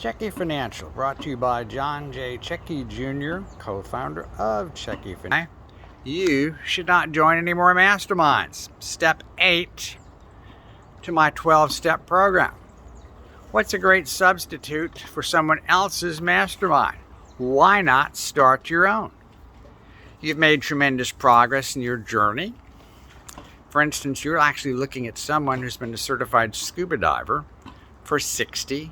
Checky Financial, brought to you by John J. Checky Jr., co-founder of Checky Financial. You should not join any more masterminds. Step 8 to my 12-step program. What's a great substitute for someone else's mastermind? Why not start your own? You've made tremendous progress in your journey. For instance, you're actually looking at someone who's been a certified scuba diver for 60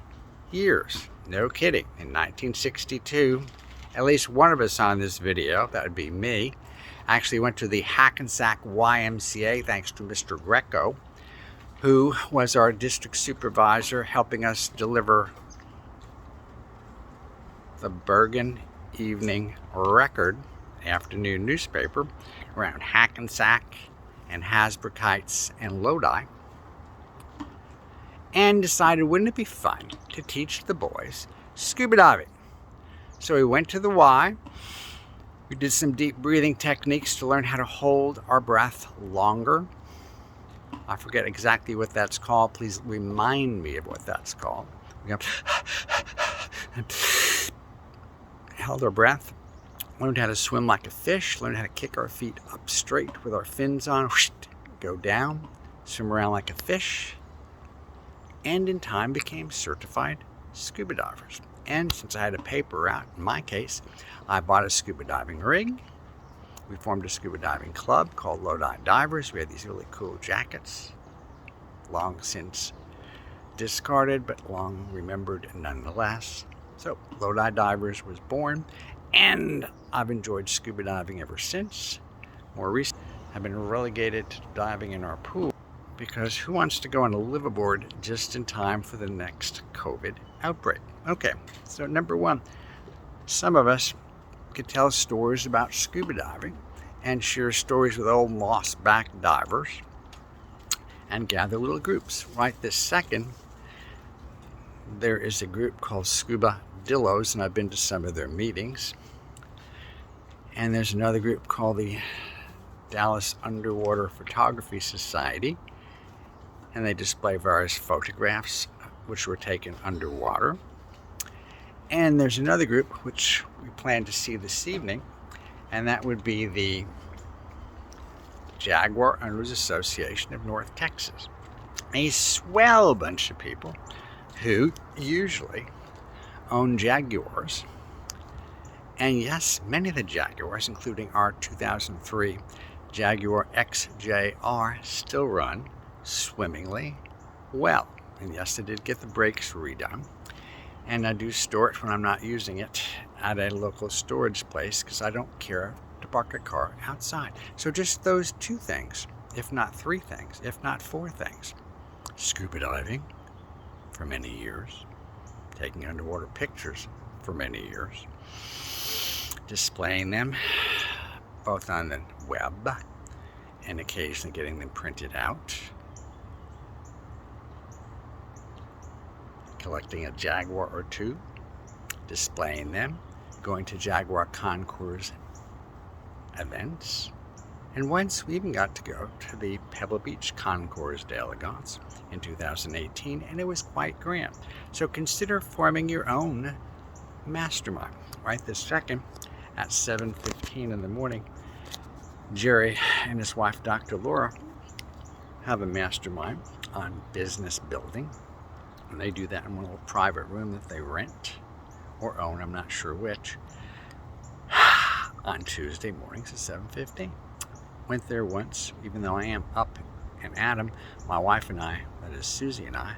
years. No kidding. In 1962, at least one of us on this video, that would be me, actually went to the Hackensack YMCA thanks to Mr. Greco, who was our district supervisor helping us deliver the Bergen Evening Record afternoon newspaper around Hackensack and Hasbrouck Heights and Lodi, and decided wouldn't it be fun to teach the boys scuba diving. So we went to the Y. We did some deep breathing techniques to learn how to hold our breath longer. I forget exactly what that's called. Please remind me of what that's called. We held our breath, learned how to swim like a fish, learned how to kick our feet up straight with our fins on, go down, swim around like a fish, and in time became certified scuba divers. And since I had a paper out, in my case, I bought a scuba diving rig. We formed a scuba diving club called Lodi Divers. We had these really cool jackets, long since discarded, but long remembered nonetheless. So Lodi Divers was born, and I've enjoyed scuba diving ever since. More recently, I've been relegated to diving in our pool because who wants to go on a liveaboard just in time for the next COVID outbreak? Okay, so number one, some of us could tell stories about scuba diving and share stories with old moss-back divers and gather little groups. Right this second, there is a group called Scuba Dillos, and I've been to some of their meetings. And there's another group called the Dallas Underwater Photography Society, and they display various photographs which were taken underwater. And there's another group which we plan to see this evening, and that would be the Jaguar Owners Association of North Texas. A swell bunch of people who usually own Jaguars. And yes, many of the Jaguars, including our 2003 Jaguar XJR, still run swimmingly well. And yes, I did get the brakes redone. And I do store it when I'm not using it at a local storage place because I don't care to park a car outside. So just those two things, if not three things, if not four things. Scuba diving for many years, taking underwater pictures for many years, displaying them both on the web and occasionally getting them printed out, collecting a Jaguar or two, displaying them, going to Jaguar Concours events, and once we even got to go to the Pebble Beach Concours d'Elegance in 2018, and it was quite grand. So consider forming your own mastermind. Right this second, at 7:15 in the morning, Jerry and his wife, Dr. Laura, have a mastermind on business building. And they do that in one little private room that they rent or own, I'm not sure which, on Tuesday mornings at 7:15. Went there once, even though I am up and at 'em. My wife and I, that is Susie and I,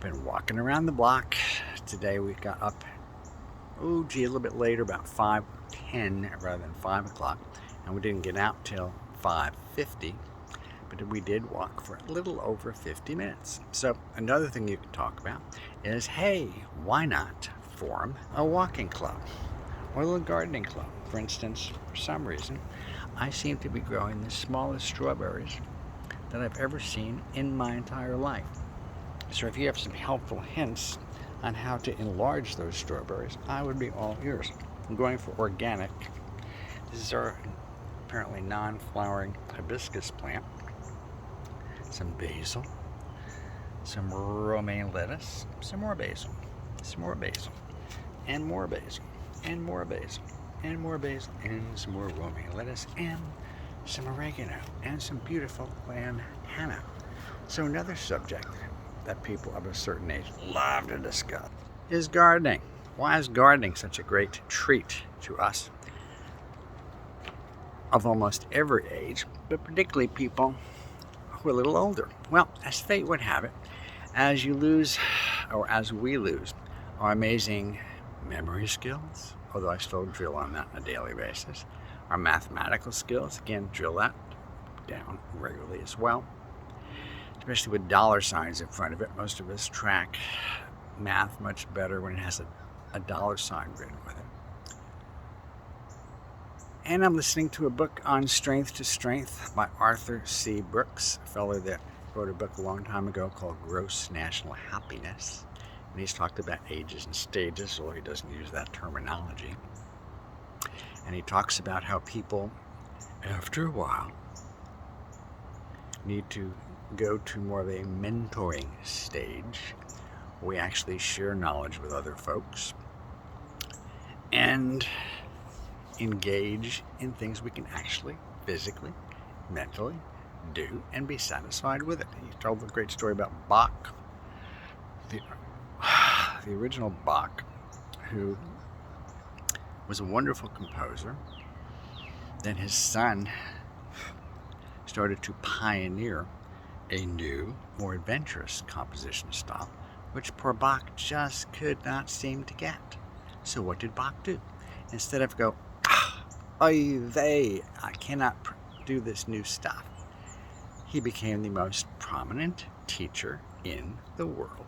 been walking around the block. Today we got up, a little bit later, about 5:10 rather than 5 o'clock. And we didn't get out till 5:50. But we did walk for a little over 50 minutes. So another thing you can talk about is, hey, why not form a walking club or a little gardening club? For instance, for some reason, I seem to be growing the smallest strawberries that I've ever seen in my entire life. So if you have some helpful hints on how to enlarge those strawberries, I would be all ears. I'm going for organic. This is our apparently non-flowering hibiscus plant. Some basil, some romaine lettuce, some more basil, some more basil, and more basil, and more basil, and more basil, and some more romaine lettuce, and some oregano, and some beautiful lantana. So another subject that people of a certain age love to discuss is gardening. Why is gardening such a great treat to us of almost every age, but particularly people who are a little older? Well, as fate would have it, as you lose, or as we lose, our amazing memory skills, although I still drill on that on a daily basis, our mathematical skills, again, drill that down regularly as well, especially with dollar signs in front of it. Most of us track math much better when it has a dollar sign written with it. And I'm listening to a book on Strength to Strength by Arthur C. Brooks, a fellow that wrote a book a long time ago called Gross National Happiness. And he's talked about ages and stages, although he doesn't use that terminology. And he talks about how people, after a while, need to go to more of a mentoring stage where we actually share knowledge with other folks and engage in things we can actually physically, mentally do and be satisfied with it. He told a great story about Bach, the original Bach, who was a wonderful composer. Then his son started to pioneer a new, more adventurous composition style, which poor Bach just could not seem to get. So what did Bach do? Instead of go, oy vey, I cannot do this new stuff, he became the most prominent teacher in the world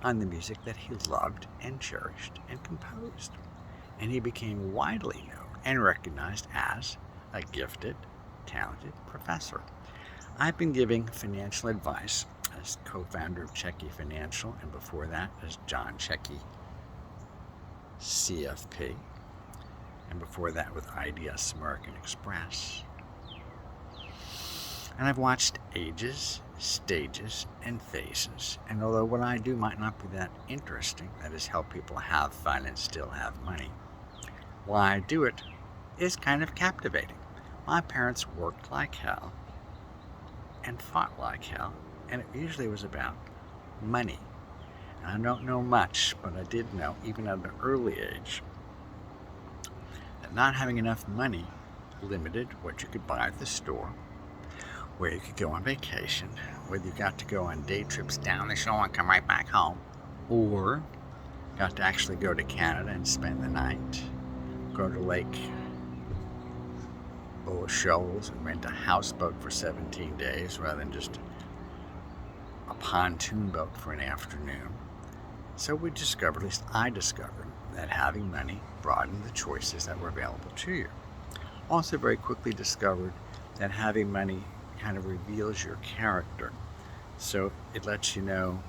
on the music that he loved and cherished and composed. And he became widely known and recognized as a gifted, talented professor. I've been giving financial advice as co-founder of Checky Financial, and before that as John Checky CFP, and before that with IDS American Express. And I've watched ages, stages, and phases. And although what I do might not be that interesting, that is help people have fun and still have money, why I do it is kind of captivating. My parents worked like hell and fought like hell, and it usually was about money. And I don't know much, but I did know, even at an early age, that not having enough money limited what you could buy at the store, where you could go on vacation, whether you got to go on day trips down the shore and come right back home, or got to actually go to Canada and spend the night, go to Lake Shoals and rent a houseboat for 17 days rather than just a pontoon boat for an afternoon. So we discovered, at least I discovered, that having money broadened the choices that were available to you. Also very quickly discovered that having money kind of reveals your character. So it lets you know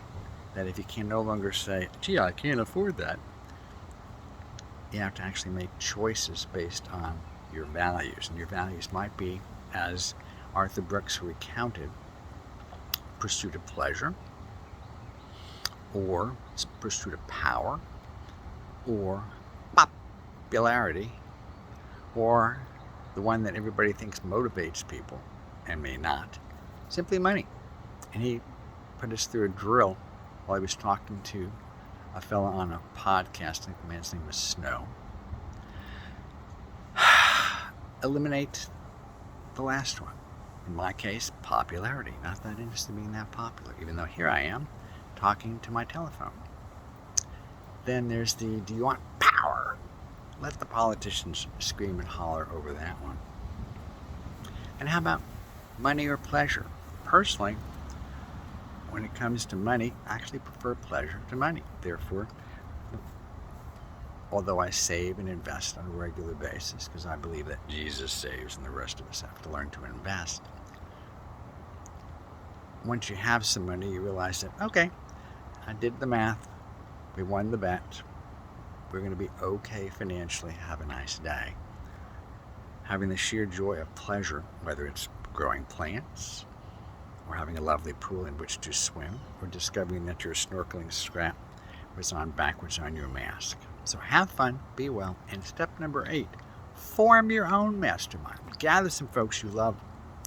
that if you can no longer say, gee, I can't afford that, you have to actually make choices based on your values. And your values might be, as Arthur Brooks recounted, pursuit of pleasure, or pursuit of power, or popularity, or the one that everybody thinks motivates people and may not, simply money. And he put us through a drill while he was talking to a fellow on a podcast. I think the man's name was Snow. Eliminate the last one. In my case, popularity. Not that interested in being that popular, even though here I am talking to my telephone. Then there's the, do you want power? Let the politicians scream and holler over that one. And how about money or pleasure? Personally, when it comes to money, I actually prefer pleasure to money. Therefore, although I save and invest on a regular basis, because I believe that Jesus saves and the rest of us have to learn to invest, once you have some money, you realize that, okay, I did the math, we won the bet, we're going to be okay financially, have a nice day. Having the sheer joy of pleasure, whether it's growing plants, or having a lovely pool in which to swim, or discovering that your snorkeling strap was on backwards on your mask. So have fun, be well, and step number 8, form your own mastermind. Gather some folks you love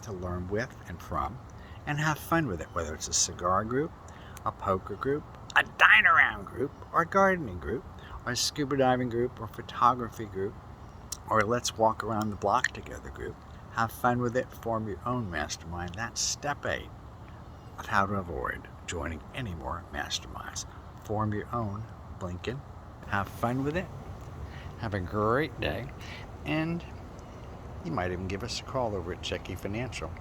to learn with and from, and have fun with it, whether it's a cigar group, a poker group, a dine around group, or a gardening group, or a scuba diving group, or photography group, or let's walk around the block together group. Have fun with it, form your own mastermind. That's step 8 of how to avoid joining any more masterminds. Form your own, Blinken. Have fun with it. Have a great day. And you might even give us a call over at Checky Financial.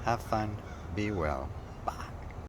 Have fun. Be well.